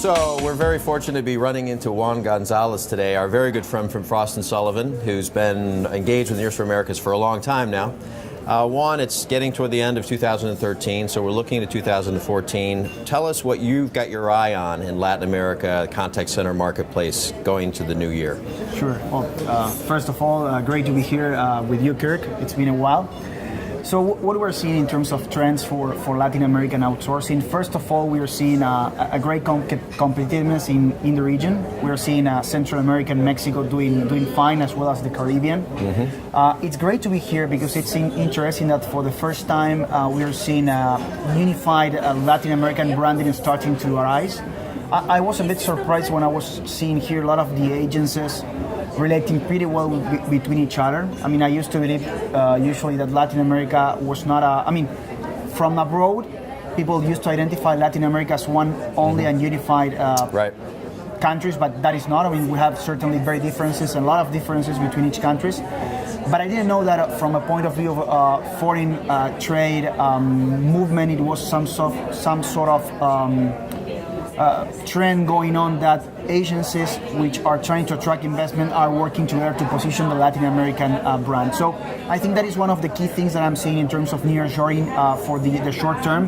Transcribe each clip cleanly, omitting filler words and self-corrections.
So we're very fortunate to be running into Juan Gonzalez today, our very good friend from Frost and Sullivan, who's been engaged with Nears for Americas for a long time now. Juan, it's getting toward the end of 2013, so we're looking at 2014. Tell us what you've got your eye on in Latin America, contact center marketplace, going to the new year. Sure. Well, first of all, great to be here with you, Kirk. It's been a while. So what we're seeing in terms of trends for Latin American outsourcing, first of all, we are seeing a great competitiveness in the region. We're seeing Central America and Mexico doing fine, as well as the Caribbean. Mm-hmm. It's great to be here because it's interesting that for the first time we are seeing unified Latin American branding starting to arise. I was a bit surprised when I was seeing here a lot of the agencies relating pretty well between each other. I mean, I used to believe usually that Latin America was not from abroad, people used to identify Latin America as one only and unified countries, but that is not. I mean, we have certainly very differences and a lot of differences between each countries. But I didn't know that from a point of view of foreign trade movement, it was some sort of trend going on that agencies which are trying to attract investment are working together to position the Latin American brand. So I think that is one of the key things that I'm seeing in terms of nearshoring for the short term,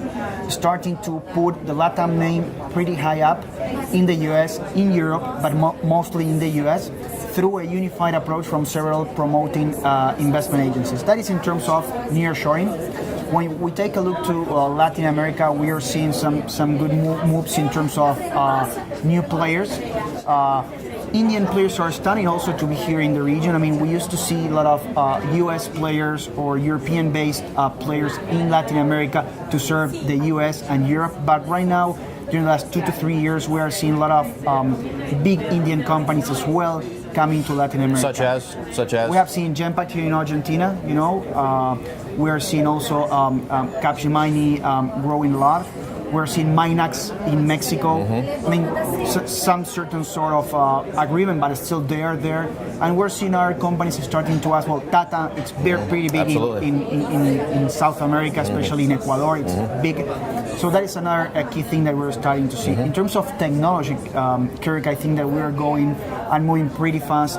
starting to put the LATAM name pretty high up in the US, in Europe, but mostly in the US, through a unified approach from several promoting investment agencies. That is in terms of nearshoring. When we take a look to Latin America, we are seeing some good moves in terms of new players. Indian players are starting also to be here in the region. I mean, we used to see a lot of US players or European-based players in Latin America to serve the US and Europe. But right now, during the last 2 to 3 years, we are seeing a lot of big Indian companies as well coming to Latin America. Such as? We have seen Genpact here in Argentina, you know. We are seeing also Capgemini growing a lot. We're seeing Minax in Mexico. Mm-hmm. I mean, some certain sort of agreement, but it's still there. And we're seeing our companies starting to ask, well, Tata, it's pretty big in South America, especially in Ecuador. It's big. So that is another key thing that we're starting to see. In terms of technology, Kirk, I think that we are going and moving pretty fast.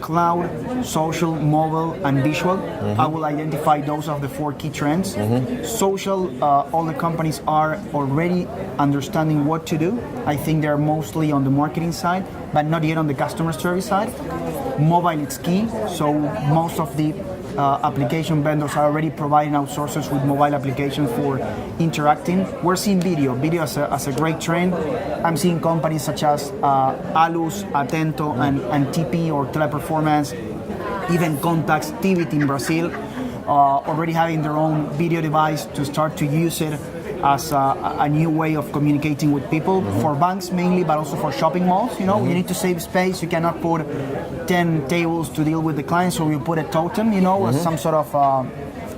Cloud, social, mobile, and visual. I will identify those of the 4 key trends. Social, all the companies are already understanding what to do. I think they're mostly on the marketing side, but not yet on the customer service side. Mobile is key, so most of the application vendors are already providing outsourcers with mobile applications for interacting. We're seeing video as a great trend. I'm seeing companies such as Alus, Atento, and TP or Teleperformance, even Contacts, Tivit in Brazil, already having their own video device to start to use it as a new way of communicating with people, for banks mainly, but also for shopping malls. You know, you need to save space. You cannot put 10 tables to deal with the clients, so you put a totem, you know, some sort of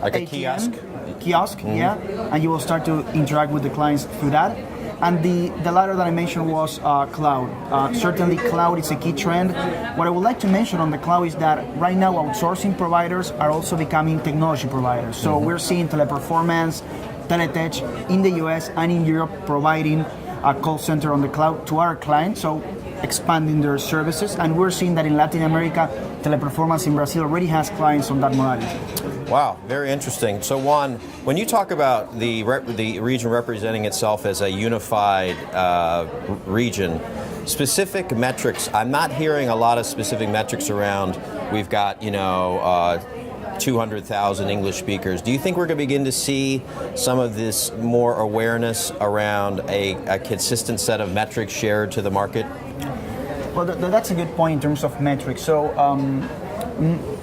like ATM, a kiosk, yeah, and you will start to interact with the clients through that. And the latter that I mentioned was cloud. Certainly cloud is a key trend. What I would like to mention on the cloud is that right now outsourcing providers are also becoming technology providers. So we're seeing Teleperformance, Teletech in the US and in Europe providing a call center on the cloud to our clients, so expanding their services. And we're seeing that in Latin America, Teleperformance in Brazil already has clients on that modality. Wow, very interesting. So Juan, when you talk about the region representing itself as a unified region, specific metrics, I'm not hearing a lot of specific metrics around, we've got, 200,000 English speakers. Do you think we're going to begin to see some of this more awareness around a consistent set of metrics shared to the market? Well, that's a good point in terms of metrics. So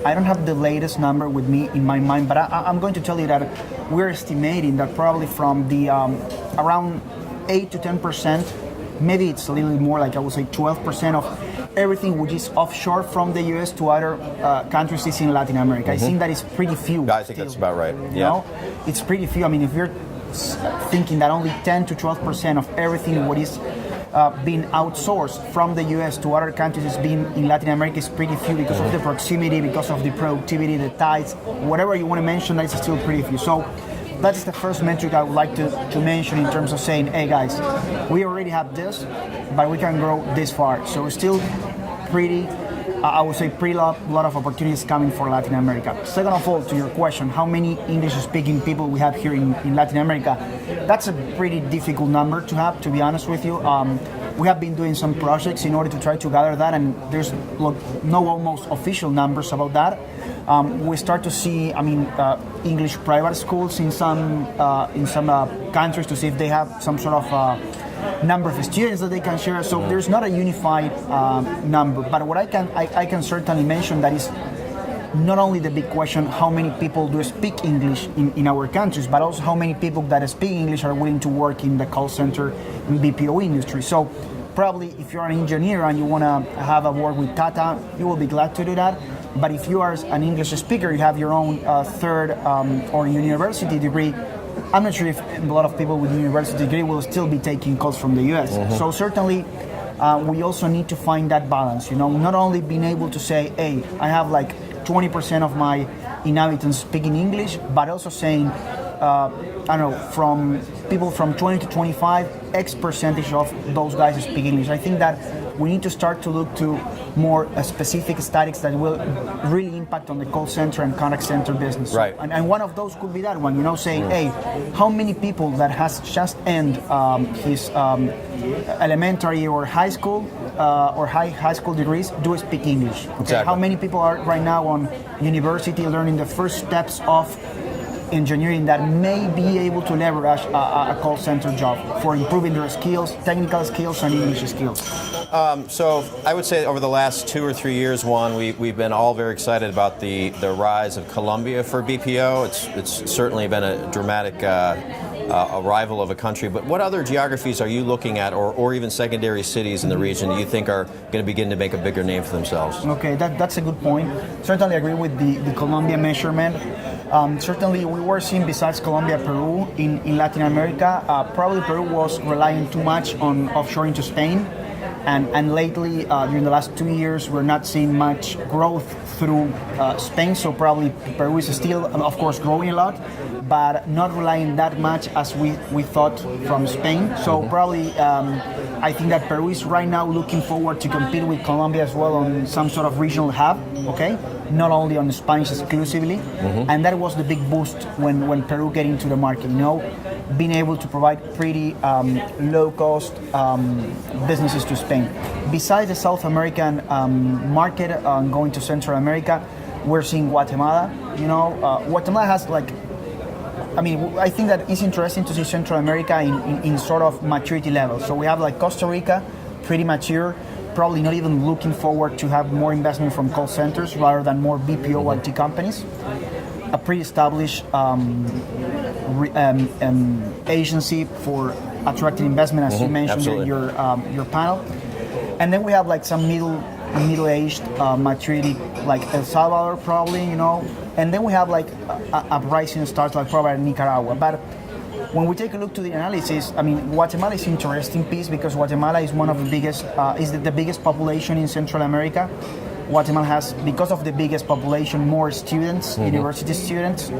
I don't have the latest number with me in my mind, but I'm going to tell you that we're estimating that probably from the around 8 to 10%, maybe it's a little more, like I would say 12% of everything which is offshore from the US to other countries is in Latin America. I think that is pretty few. I think that's about right. You know? It's pretty few. I mean, if you're thinking that only 10 to 12% of everything what is being outsourced from the US to other countries is being in Latin America is pretty few because of the proximity, because of the productivity, the ties, whatever you want to mention, that is still pretty few. So that's the first metric I would like to mention in terms of saying, hey guys, we already have this, but we can grow this far. So it's still pretty, I would say, pretty lot of opportunities coming for Latin America. Second of all, to your question, how many English-speaking people we have here in Latin America? That's a pretty difficult number to have, to be honest with you. We have been doing some projects in order to try to gather that, and there's no almost official numbers about that. We start to see, English private schools in some countries to see if they have some sort of number of students that they can share. So there's not a unified number. But what I can certainly mention that is not only the big question how many people do speak English in our countries, but also how many people that speak English are willing to work in the call center and BPO industry. So probably if you're an engineer and you want to have a work with Tata, you will be glad to do that. But if you are an English speaker, you have your own third or university degree, I'm not sure if a lot of people with university degree will still be taking calls from the US. So certainly we also need to find that balance, not only being able to say, hey, I have like 20% of my inhabitants speaking English, but also saying, from people from 20 to 25, X percentage of those guys speak English. I think that we need to start to look to more specific statistics that will really impact on the call center and contact center business. Right. And one of those could be that one, saying, hey, how many people that has just ended his elementary or high school or high school degrees do speak English? Okay? Exactly. How many people are right now on university learning the first steps of engineering that may be able to leverage a call center job for improving their skills, technical skills, and English skills? So I would say over the last 2 or 3 years, Juan, we've been all very excited about the rise of Colombia for BPO. It's certainly been a dramatic arrival of a country. But what other geographies are you looking at, or even secondary cities in the region that you think are going to begin to make a bigger name for themselves? Okay, that's a good point. Certainly agree with the Colombia measurement. Certainly we were seeing, besides Colombia, Peru in Latin America. Probably Peru was relying too much on offshoring to Spain. And lately, during the last 2 years, we're not seeing much growth through Spain. So probably Peru is still, of course, growing a lot, but not relying that much as we thought from Spain. So probably I think that Peru is right now looking forward to compete with Colombia as well on some sort of regional hub, okay? Not only on Spanish exclusively. And that was the big boost when Peru get into the market, being able to provide pretty low-cost businesses to Spain. Besides the South American market, going to Central America, we're seeing Guatemala. Guatemala has I think that it's interesting to see Central America in sort of maturity level. So we have like Costa Rica, pretty mature, probably not even looking forward to have more investment from call centers rather than more BPO IT companies. A pre-established agency for attracting investment, as you mentioned in your panel. And then we have like some middle-aged maturity, like El Salvador probably, And then we have like a rising stars like probably Nicaragua. But when we take a look to the analysis, Guatemala is an interesting piece because Guatemala is one of the biggest, is the biggest population in Central America. Guatemala has, because of the biggest population, more students, university students.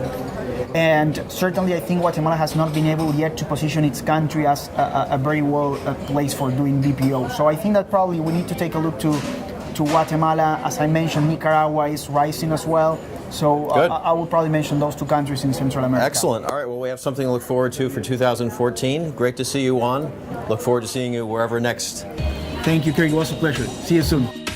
And certainly I think Guatemala has not been able yet to position its country as a very well place for doing BPO. So I think that probably we need to take a look to Guatemala. As I mentioned, Nicaragua is rising as well. So I would probably mention those two countries in Central America. Excellent. All right, well, we have something to look forward to for 2014. Great to see you, Juan. Look forward to seeing you wherever next. Thank you, Craig. It was a pleasure. See you soon.